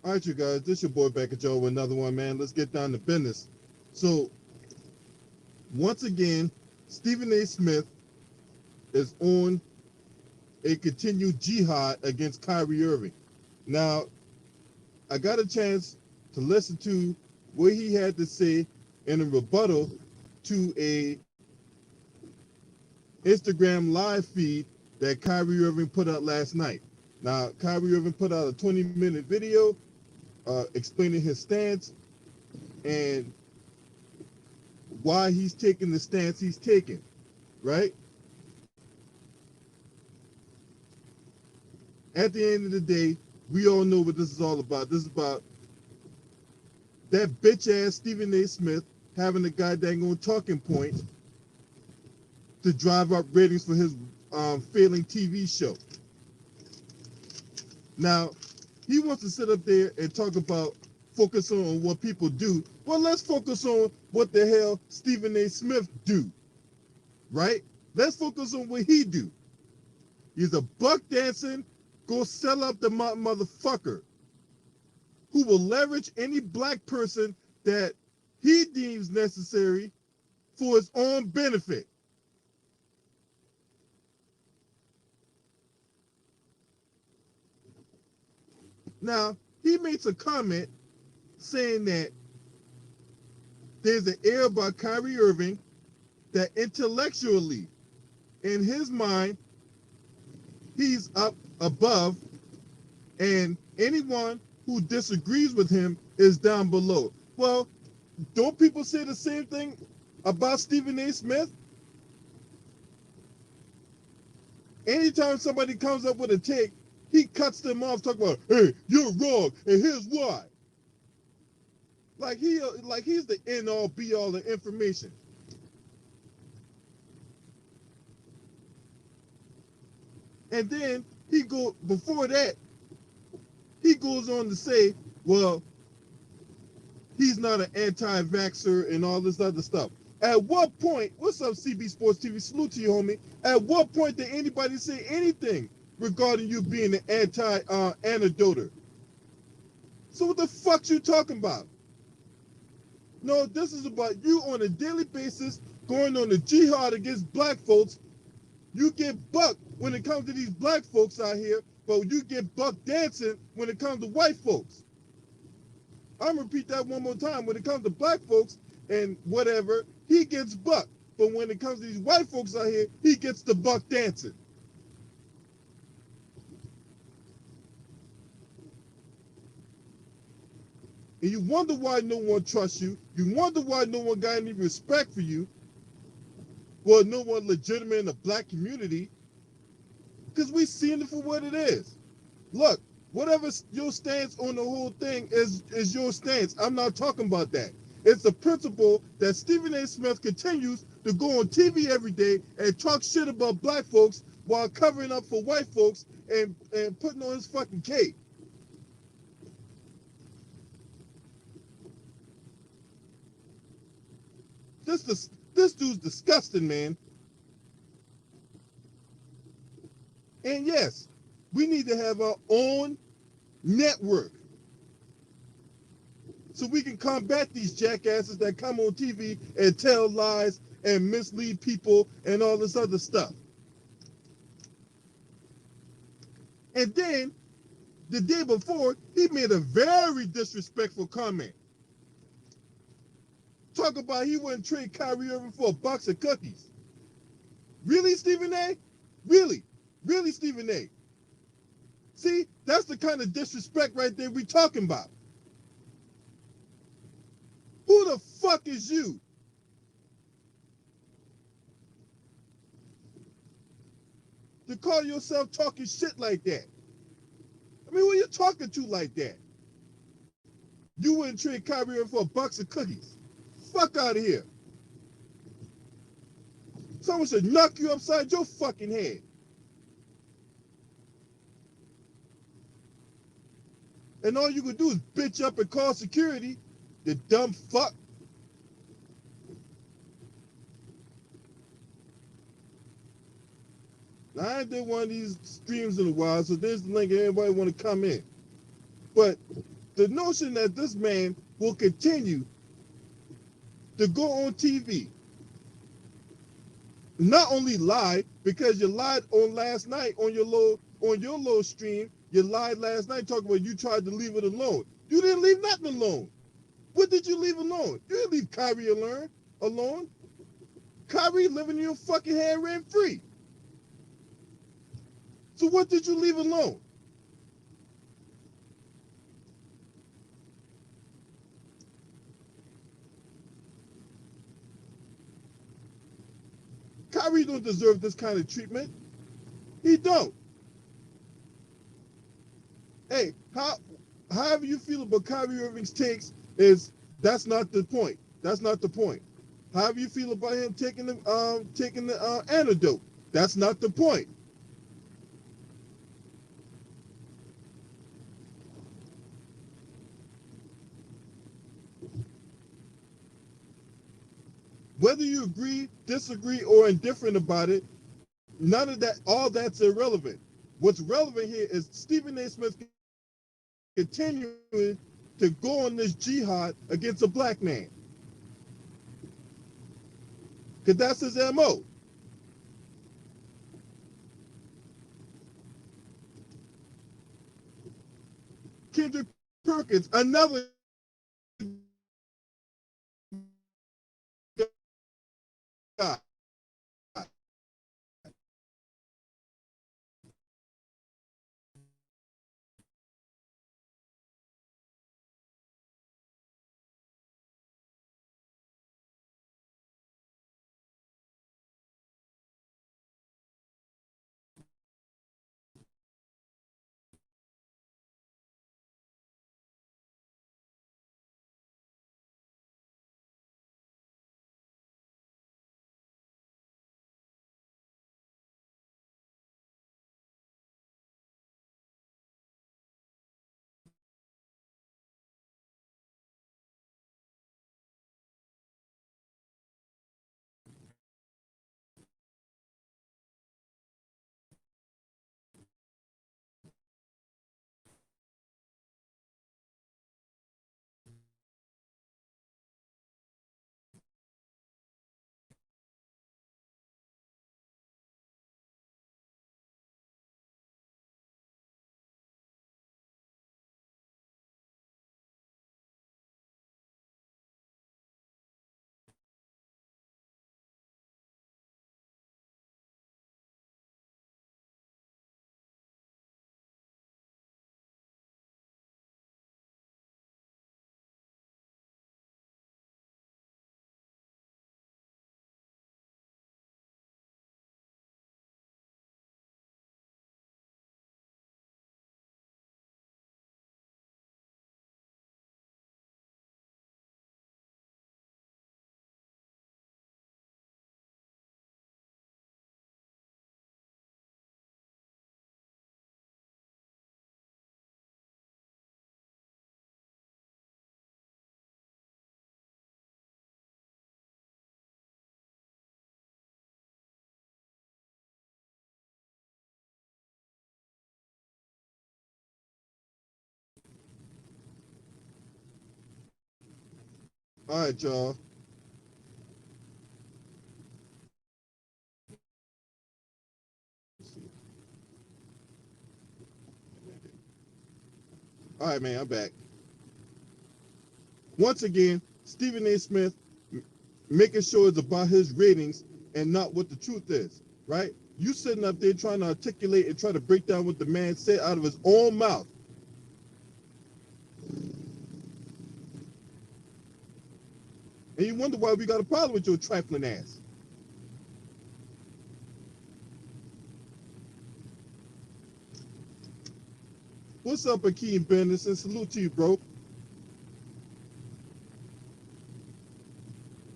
All right, you guys, this your boy back at y'all with another one, man. Let's get down to business. So, once again, Stephen A. Smith is on a continued jihad against Kyrie Irving. Now, I got a chance to listen to what he had to say in a rebuttal to a Instagram live feed that Kyrie Irving put out last night. Now, Kyrie Irving put out a 20-minute video explaining his stance and why he's taking the stance he's taking, right? At the end of the day, we all know what this is all about. This is about that bitch-ass Stephen A. Smith having a goddamn talking point to drive up ratings for his failing TV show. Now, he wants to sit up there and talk about focus on what people do. Well, let's focus on what the hell Stephen A. Smith do, right? Let's focus on what he do. He's a buck dancing, go sell up the motherfucker who will leverage any black person that he deems necessary for his own benefit. Now, he makes a comment saying that there's an air about Kyrie Irving that intellectually, in his mind, he's up above, and anyone who disagrees with him is down below. Well, don't people say the same thing about Stephen A. Smith? Anytime somebody comes up with a take, he cuts them off, talking about, hey, you're wrong, and here's why. Like he's the end all be all of information. And then before that, he goes on to say, well, he's not an anti-vaxxer and all this other stuff. At what point, what's up, CB Sports TV? Salute to you, homie. At what point did anybody say anything regarding you being an anti-anecdoter? So what the fuck you talking about? No, this is about you on a daily basis going on a jihad against black folks. You get bucked when it comes to these black folks out here, but you get buck dancing when it comes to white folks. I'm gonna repeat that one more time. When it comes to black folks and whatever, he gets bucked. But when it comes to these white folks out here, he gets the buck dancing. And you wonder why no one trusts you. You wonder why no one got any respect for you. Well, no one legitimate in the black community. Because we seen it for what it is. Look, whatever your stance on the whole thing is your stance. I'm not talking about that. It's the principle that Stephen A. Smith continues to go on TV every day and talk shit about black folks while covering up for white folks and putting on his fucking cape. This dude's disgusting, man. And yes, we need to have our own network so we can combat these jackasses that come on TV and tell lies and mislead people and all this other stuff. And then the day before, he made a very disrespectful comment. Talk about he wouldn't trade Kyrie Irving for a box of cookies. Really, Stephen A? Really? Really, Stephen A? See, that's the kind of disrespect right there we talking about. Who the fuck is you? To call yourself talking shit like that? I mean, who are you talking to like that? You wouldn't trade Kyrie Irving for a box of cookies. Fuck out of here. Someone should knock you upside your fucking head. And all you can do is bitch up and call security, you dumb fuck. Now, I ain't did one of these streams in a while, so there's the link. Everybody want to come in. But the notion that this man will continue to go on TV, not only lie, because you lied on last night on your little stream, you lied last night talking about you tried to leave it alone. You didn't leave nothing alone. What did you leave alone? You didn't leave Kyrie alone. Kyrie living in your fucking head rent free. So what did you leave alone? Kyrie don't deserve this kind of treatment. He don't. Hey, however you feel about Kyrie Irving's takes that's not the point. That's not the point. However you feel about him taking the antidote, that's not the point. Whether you agree, disagree, or indifferent about it, none of that, all that's irrelevant. What's relevant here is Stephen A. Smith continuing to go on this jihad against a black man. Because that's his MO. Kendrick Perkins, another guy. All right, y'all. All right, man, I'm back. Once again, Stephen A. Smith making sure it's about his ratings and not what the truth is, right? You sitting up there trying to articulate and try to break down what the man said out of his own mouth. And you wonder why we got a problem with your trifling ass. What's up, Akeem Bendis? And salute to you, bro.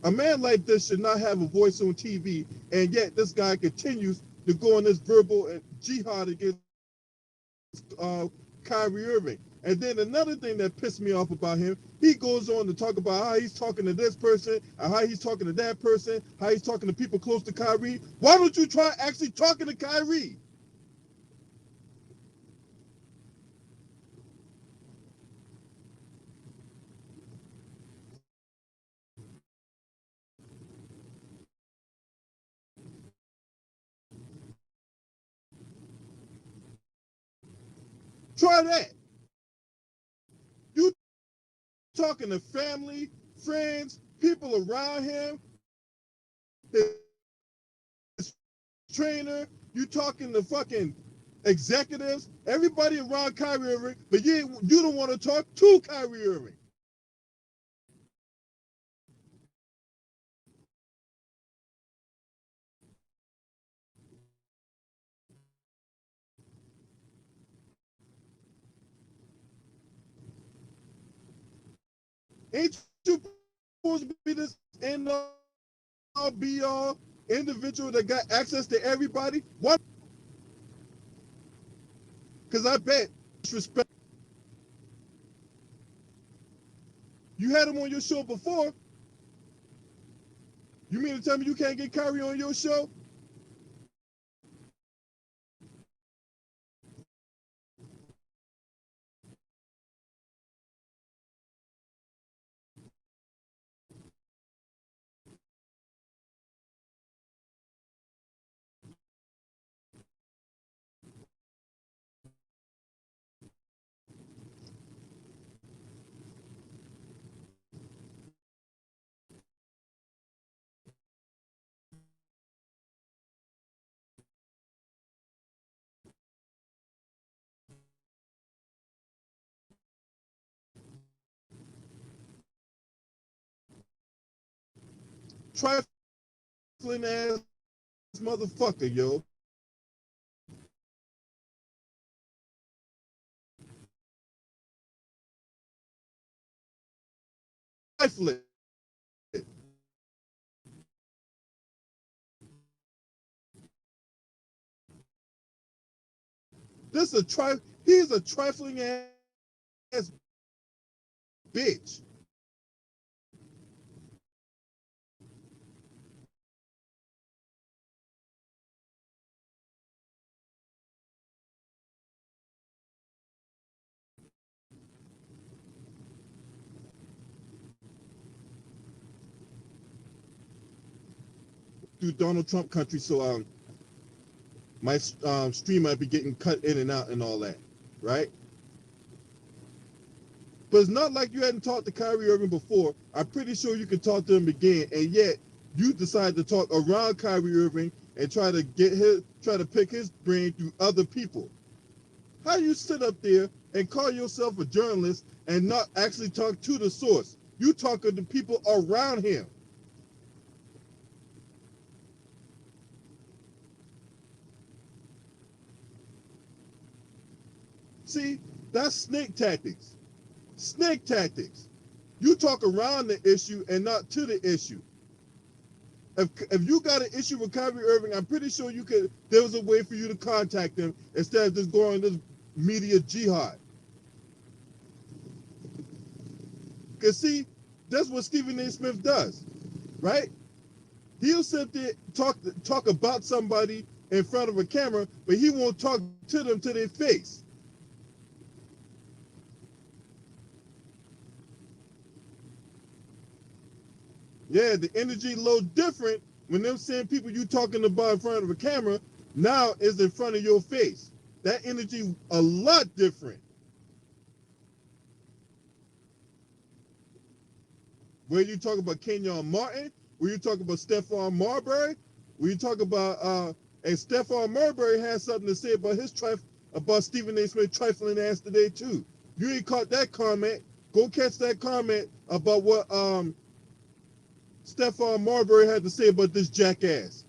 A man like this should not have a voice on TV, and yet this guy continues to go on this verbal jihad against Kyrie Irving. And then another thing that pissed me off about him, he goes on to talk about how he's talking to this person, and how he's talking to that person, how he's talking to people close to Kyrie. Why don't you try actually talking to Kyrie? Try that. You talking to family, friends, people around him, his trainer, you talking to fucking executives, everybody around Kyrie Irving, but you don't want to talk to Kyrie Irving. Ain't you supposed to be this end all be all individual that got access to everybody? Why? Because I bet disrespect. You had him on your show before. You mean to tell me you can't get Kyrie on your show? Trifling ass motherfucker, yo. Trifling. This is a he's a trifling ass bitch. Through Donald Trump country, so my stream might be getting cut in and out and all that, right? But it's not like you hadn't talked to Kyrie Irving before. I'm pretty sure you could talk to him again, and yet you decide to talk around Kyrie Irving and try to pick his brain through other people. How you sit up there and call yourself a journalist and not actually talk to the source? You talking to people around him. See, that's snake tactics. Snake tactics. You talk around the issue and not to the issue. If you got an issue with Kyrie Irving, I'm pretty sure there was a way for you to contact him instead of just going this media jihad. Because see, that's what Stephen A. Smith does, right? He'll sit there talk about somebody in front of a camera, but he won't talk to them to their face. Yeah, the energy low different when them same people you talking about in front of a camera now is in front of your face. That energy a lot different. Where you talk about Kenyon Martin, where you talk about Stephon Marbury, where you talk about and Stephon Marbury has something to say about about Stephen A. Smith trifling ass today too. You ain't caught that comment. Go catch that comment about what Stephon Marbury had to say about this jackass.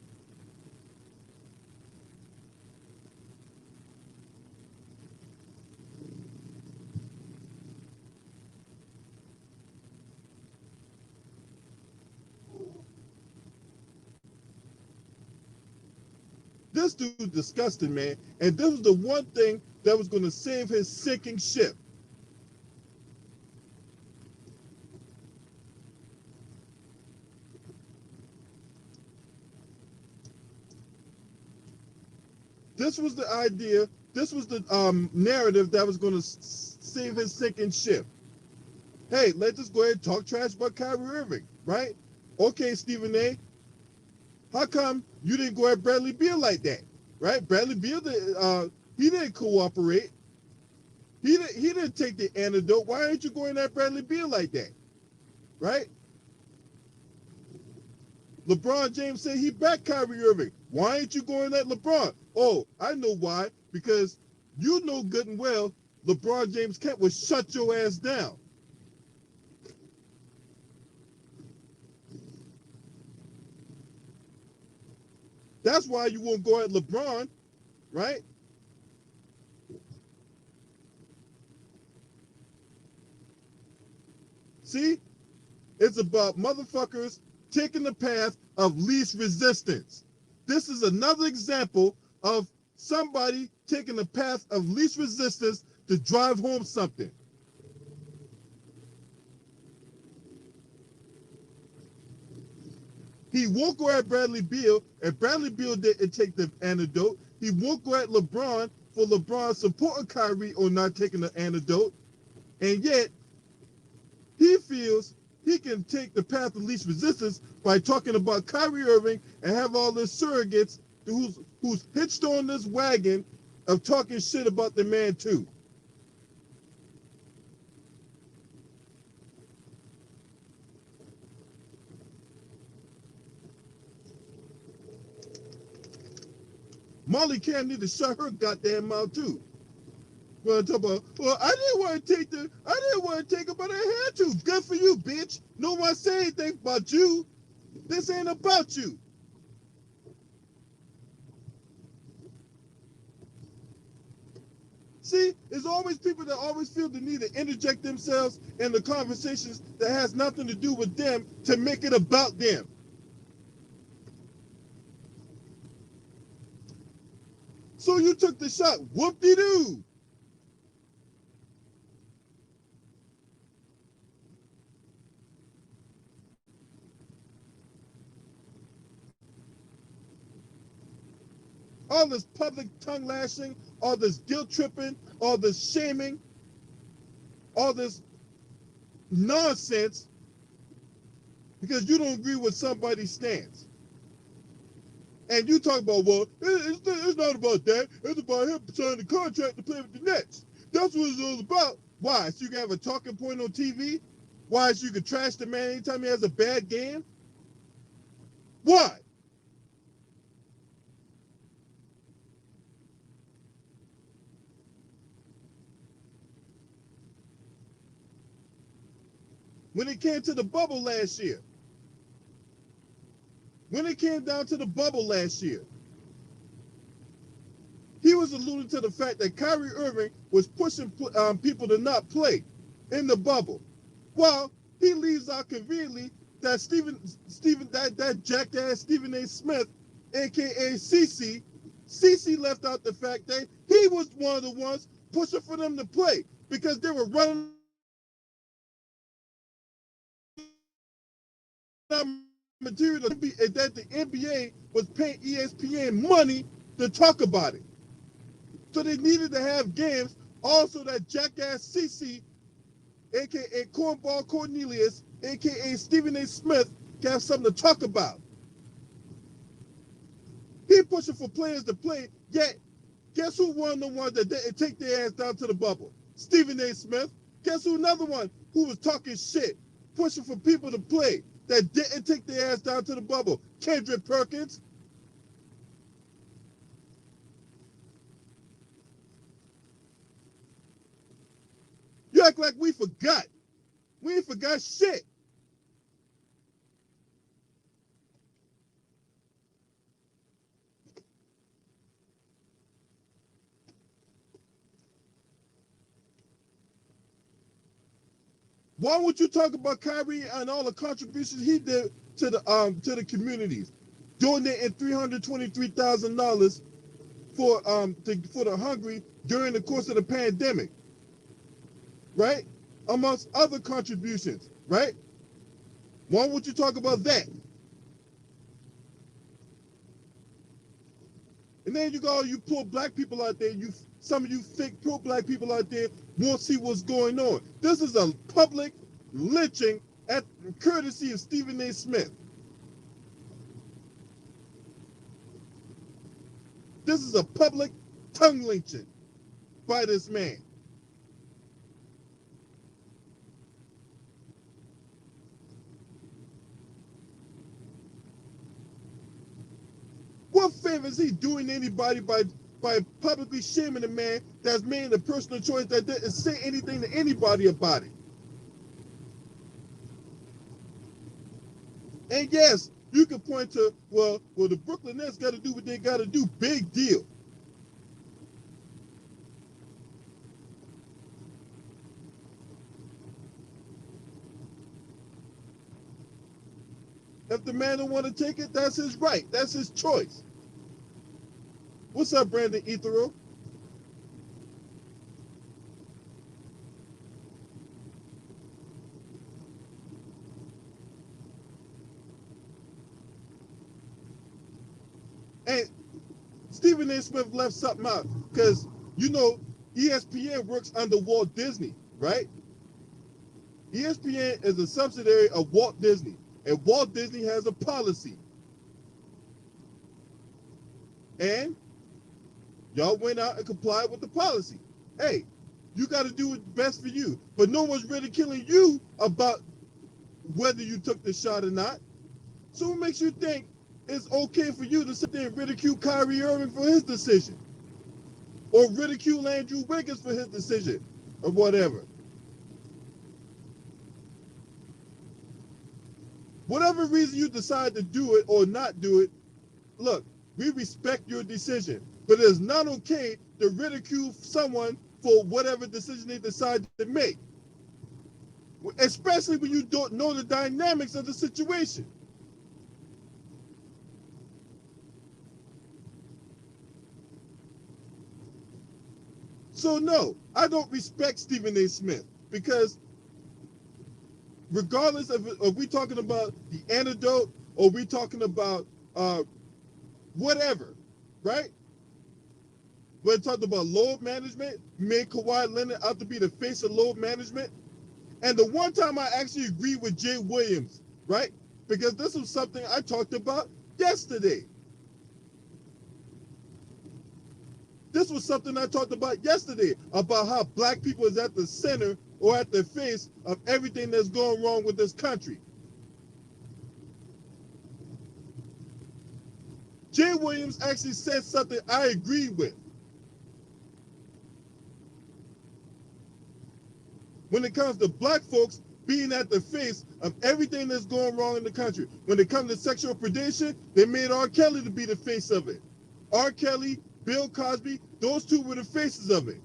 This dude's disgusting, man. And this was the one thing that was going to save his sinking ship. This was the idea. This was the narrative that was going to save his sinking ship. Hey, let's just go ahead and talk trash about Kyrie Irving, right? Okay, Stephen A., how come you didn't go at Bradley Beal like that, right? Bradley Beal, he didn't cooperate. He didn't take the antidote. Why aren't you going at Bradley Beal like that? Right? LeBron James said he backed Kyrie Irving. Why ain't you going at LeBron? Oh, I know why. Because you know good and well LeBron James will shut your ass down. That's why you won't go at LeBron, right? See? It's about motherfuckers taking the path of least resistance. This is another example of somebody taking the path of least resistance to drive home something. He won't go at Bradley Beal, and Bradley Beal didn't take the antidote. He won't go at LeBron for LeBron supporting Kyrie or not taking the antidote. And yet, he feels he can take the path of least resistance by talking about Kyrie Irving and have all the surrogates who's hitched on this wagon of talking shit about the man too. Molly Cam need to shut her goddamn mouth too. Well, talk about, well, I didn't want to take it, but I had to. Good for you, bitch. No one say anything about you. This ain't about you. See, there's always people that always feel the need to interject themselves in the conversations that has nothing to do with them to make it about them. So you took the shot. Whoop-de-doo. All this public tongue lashing, all this guilt tripping, all this shaming, all this nonsense because you don't agree with somebody's stance. And you talk about, well, it's not about that. It's about him signing the contract to play with the Nets. That's what it's all about. Why? So you can have a talking point on TV? Why? So you can trash the man anytime he has a bad game? Why? When it came to the bubble last year, when it came down to the bubble last year, he was alluding to the fact that Kyrie Irving was pushing people to not play in the bubble. Well, he leaves out conveniently that that jackass Stephen A. Smith, aka CC left out the fact that he was one of the ones pushing for them to play because they were running out material that the NBA was paying ESPN money to talk about it. So they needed to have games. Also, that jackass CC, aka Cornball Cornelius, aka Stephen A. Smith, can have something to talk about. He pushing for players to play, yet guess who one of the ones that didn't take their ass down to the bubble? Stephen A. Smith. Guess who another one who was talking shit, pushing for people to play that didn't take their ass down to the bubble? Kendrick Perkins. You act like we forgot. We ain't forgot shit. Why would you talk about Kyrie and all the contributions he did to the communities, donating $323,000 for the hungry during the course of the pandemic, right? Amongst other contributions, right? Why would you talk about that? And then you go, you poor black people out there, some of you fake pro-black people out there won't see what's going on. This is a public lynching at courtesy of Stephen A. Smith. This is a public tongue lynching by this man. What favor is he doing anybody by publicly shaming a man that's made a personal choice that didn't say anything to anybody about it? And yes, you can point to, well, the Brooklyn Nets got to do what they got to do. Big deal. If the man don't want to take it, that's his right. That's his choice. What's up, Brandon Ethero? And Stephen A. Smith left something out because, you know, ESPN works under Walt Disney, right? ESPN is a subsidiary of Walt Disney, and Walt Disney has a policy. And y'all went out and complied with the policy. Hey, you got to do what's best for you. But no one's ridiculing you about whether you took the shot or not. So what makes you think it's okay for you to sit there and ridicule Kyrie Irving for his decision? Or ridicule Andrew Wiggins for his decision? Or whatever. Whatever reason you decide to do it or not do it, look, we respect your decision. But it is not okay to ridicule someone for whatever decision they decide to make. Especially when you don't know the dynamics of the situation. So no, I don't respect Stephen A. Smith because regardless of are we talking about the antidote or we talking about whatever, right? We're talking about load management, made Kawhi Leonard out to be the face of load management. And the one time I actually agreed with Jay Williams, right? Because this was something I talked about yesterday. This was something I talked about yesterday, about how black people is at the center or at the face of everything that's going wrong with this country. Jay Williams actually said something I agree with. When it comes to black folks being at the face of everything that's going wrong in the country. When it comes to sexual predation, they made R. Kelly to be the face of it. R. Kelly, Bill Cosby, those two were the faces of it.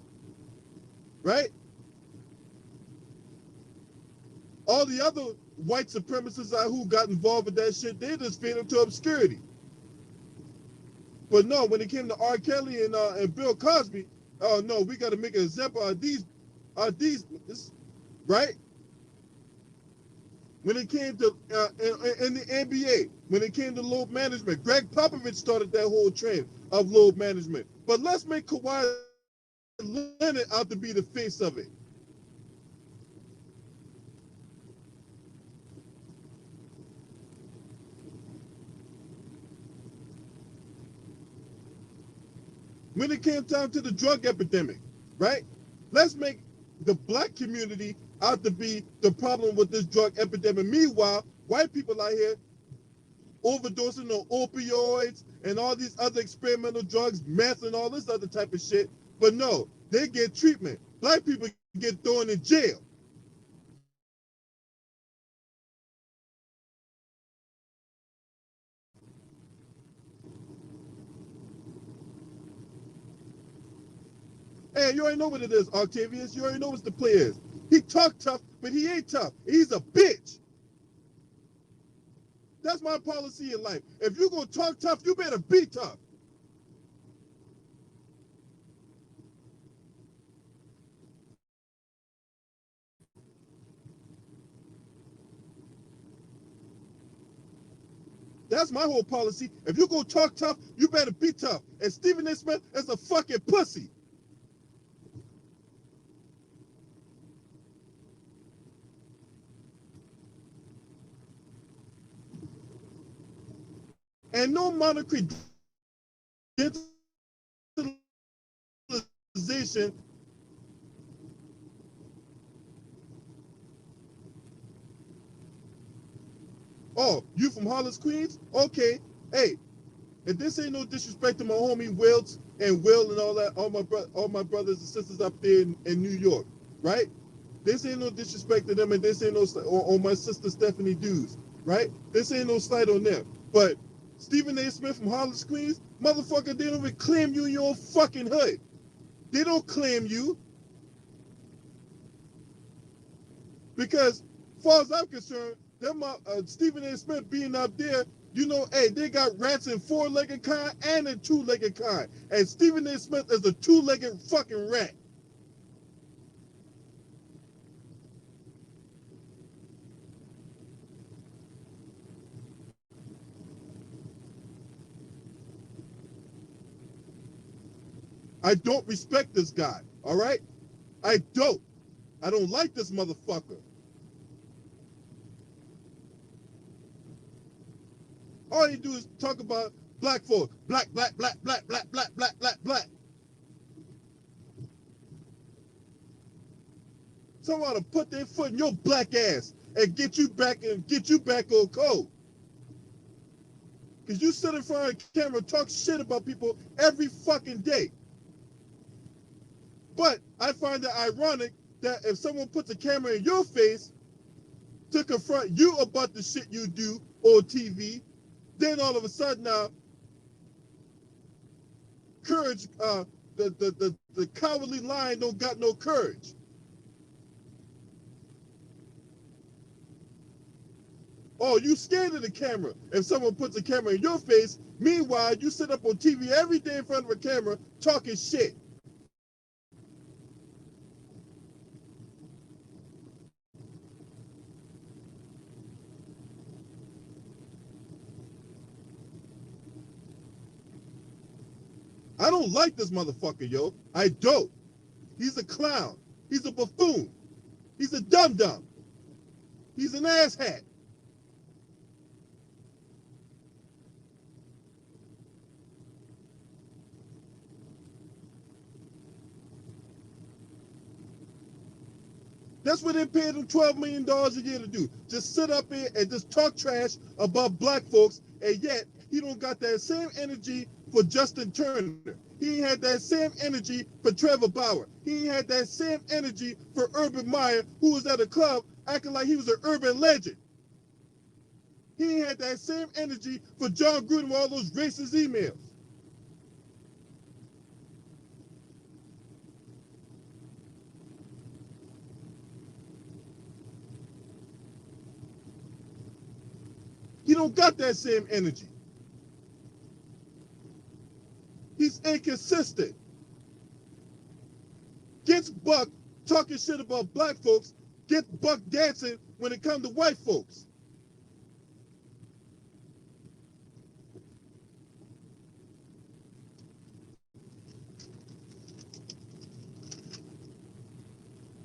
Right? All the other white supremacists who got involved with that shit, they just faded into obscurity. But no, when it came to R. Kelly and Bill Cosby, oh no, we got to make an example of these, right? When it came to in the NBA, when it came to load management, Greg Popovich started that whole trend of load management. But let's make Kawhi Leonard out to be the face of it. When it came time to the drug epidemic, right? Let's make the black community out to be the problem with this drug epidemic. Meanwhile, white people out here overdosing on opioids and all these other experimental drugs, meth and all this other type of shit. But no, they get treatment. Black people get thrown in jail. Hey, you already know what it is, Octavius. You already know what the play is. He talk tough, but he ain't tough. He's a bitch. That's my policy in life. If you gonna talk tough, you better be tough. That's my whole policy. If you gonna talk tough, you better be tough. And Stephen A. Smith is a fucking pussy. And no monarchy digitalization. Oh, you from Hollis, Queens? Okay. Hey, And this ain't no disrespect to my homie Wilt and Will and all that, all my brothers and sisters up there in New York, right? This ain't no disrespect to them, and this ain't no or my sister Stephanie Dews, right? This ain't no slight on them. But Stephen A. Smith from Harlem Queens, motherfucker, they don't even claim you in your fucking hood. They don't claim you because, as far as I'm concerned, them Stephen A. Smith being up there, you know, hey, they got rats in four-legged kind and in two-legged kind, and Stephen A. Smith is a two-legged fucking rat. I don't respect this guy, all right? I don't. I don't like this motherfucker. All he do is talk about black folk. Black, black, black, black, black, black, black, black, black. Someone to put their foot in your black ass and get you back on code. Because you sit in front of the camera and talk shit about people every fucking day. But I find it ironic that if someone puts a camera in your face to confront you about the shit you do on TV, then all of a sudden now, courage, the cowardly lion don't got no courage. Oh, you scared of the camera if someone puts a camera in your face. Meanwhile, you sit up on TV every day in front of a camera talking shit. I don't like this motherfucker, yo. I don't. He's a clown. He's a buffoon. He's a dum-dum. He's an asshat. That's what they paid him $12 million a year to do. Just sit up here and just talk trash about black folks, and yet he don't got that same energy for Justin Turner. He ain't had that same energy for Trevor Bauer. He ain't had that same energy for Urban Meyer, who was at a club acting like he was an urban legend. He ain't had that same energy for John Gruden with all those racist emails. He don't got that same energy. He's inconsistent. Gets Buck talking shit about black folks, gets Buck dancing when it comes to white folks.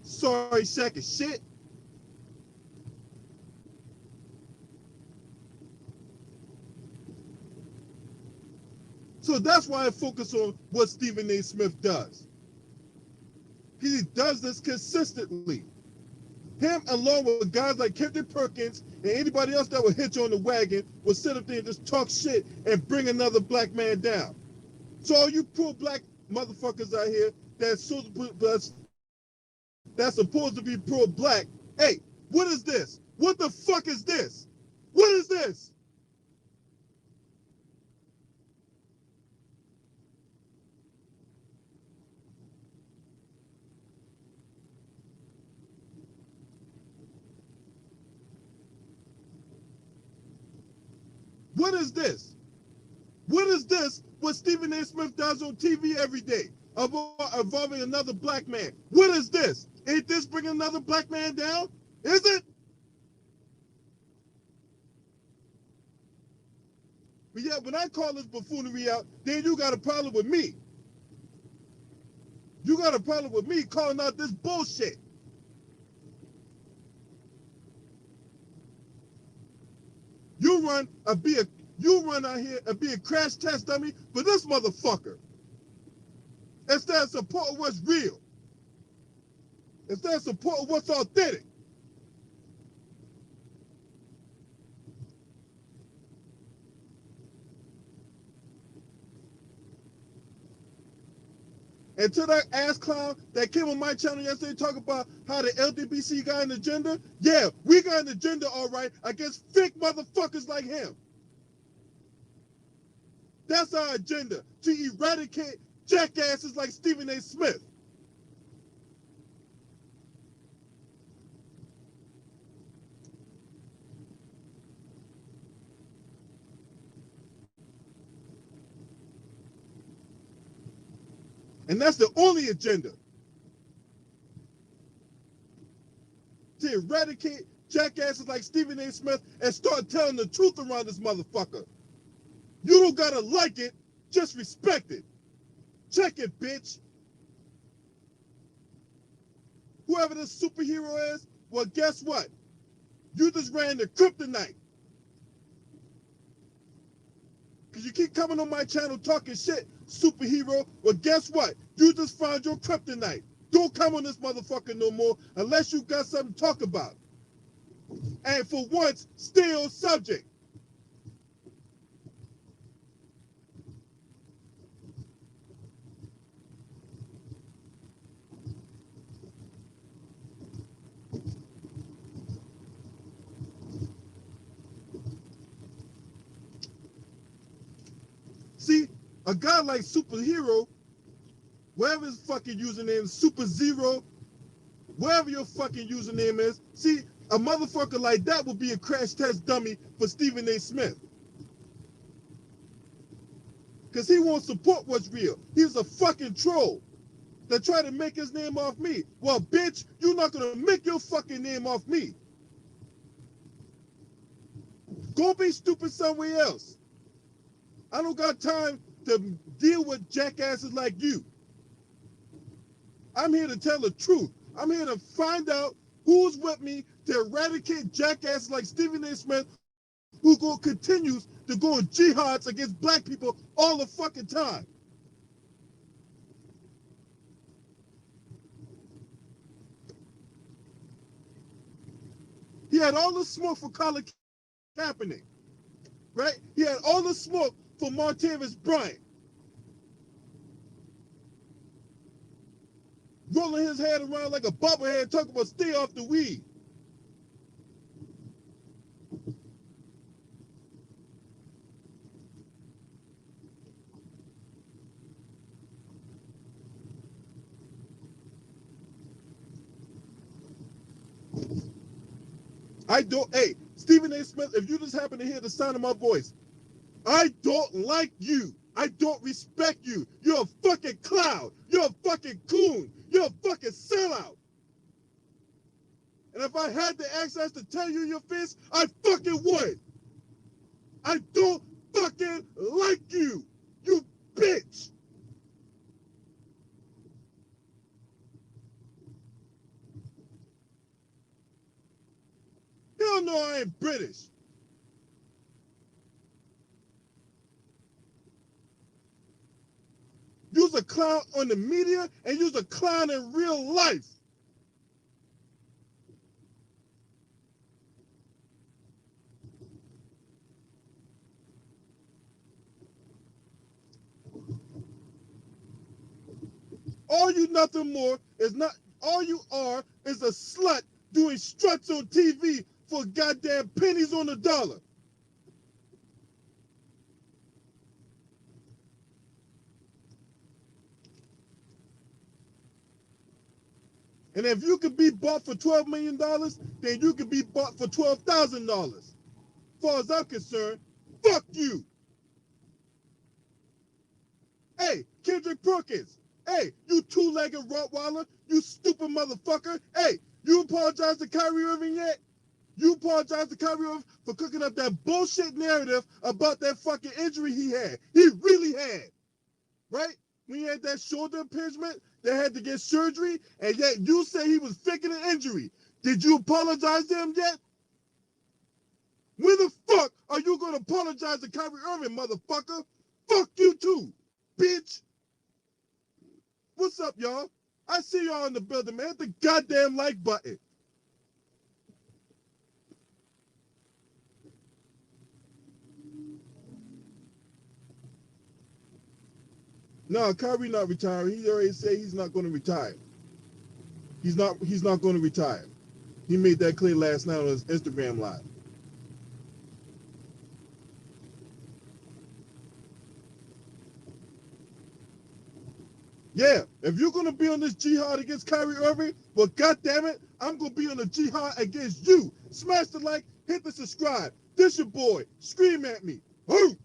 Sorry, sack of shit. So that's why I focus on what Stephen A. Smith does. He does this consistently. Him, along with guys like Kevin Perkins and anybody else that would hitch on the wagon, will sit up there and just talk shit and bring another black man down. So all you pro-black motherfuckers out here that's supposed to be pro-black, hey, what is this? What the fuck is this? What is this? What is this? What is this? What Stephen A. Smith does on TV every day, involving another black man. What is this? Ain't this bringing another black man down? Is it? But yeah, when I call this buffoonery out, then you got a problem with me. You got a problem with me calling out this bullshit. You run out here and be a crash test dummy for this motherfucker. Instead of supporting what's real. Instead of supporting what's authentic. And to that ass clown that came on my channel yesterday talking about how the LDBC got an agenda, yeah, we got an agenda, all right, against fake motherfuckers like him. That's our agenda, to eradicate jackasses like Stephen A. Smith. And that's the only agenda. To eradicate jackasses like Stephen A. Smith and start telling the truth around this motherfucker. You don't gotta like it, just respect it. Check it, bitch. Whoever this superhero is, well, guess what? You just ran the kryptonite. Because you keep coming on my channel talking shit, superhero. Well, guess what? You just found your kryptonite. Don't come on this motherfucker no more unless you got something to talk about. And for once, stay on subject. See, a guy like Superhero, whatever his fucking username is, Super Zero, whatever your fucking username is, see, a motherfucker like that would be a crash test dummy for Stephen A. Smith. Because he won't support what's real. He's a fucking troll that tried to make his name off me. Well, bitch, you're not going to make your fucking name off me. Go be stupid somewhere else. I don't got time to deal with jackasses like you. I'm here to tell the truth. I'm here to find out who's with me to eradicate jackasses like Stephen A. Smith, who continues to go in jihads against black people all the fucking time. He had all the smoke for Colin Kaepernick, right? He had all the smoke for Martavis Bryant. Rolling his head around like a bobblehead talking about stay off the weed. Hey, Stephen A. Smith, if you just happen to hear the sound of my voice, I don't like you. I don't respect you. You're a fucking clown. You're a fucking coon. You're a fucking sellout. And if I had the access to tell you in your face, I fucking would. I don't fucking like you. You bitch. Hell no, I ain't British. You's a clown on the media and you's a clown in real life. All you nothing more is not, all you are is a slut doing struts on TV for goddamn pennies on the dollar. And if you can be bought for $12 million, then you can be bought for $12,000. As far as I'm concerned, fuck you. Hey, Kendrick Perkins. Hey, you two-legged Rottweiler. You stupid motherfucker. Hey, you apologize to Kyrie Irving yet? You apologize to Kyrie Irving for cooking up that bullshit narrative about that fucking injury he had. He really had. Right? When he had that shoulder impingement, they had to get surgery, and yet you say he was faking an injury. Did you apologize to him yet? When the fuck are you going to apologize to Kyrie Irving, motherfucker? Fuck you too, bitch. What's up, y'all? I see y'all in the building, man. Hit the goddamn like button. No, Kyrie not retiring. He already said he's not going to retire. He's not going to retire. He made that clear last night on his Instagram live. Yeah, if you're going to be on this jihad against Kyrie Irving, well, goddammit, I'm going to be on the jihad against you. Smash the like, hit the subscribe. This your boy. Scream at me. Woo!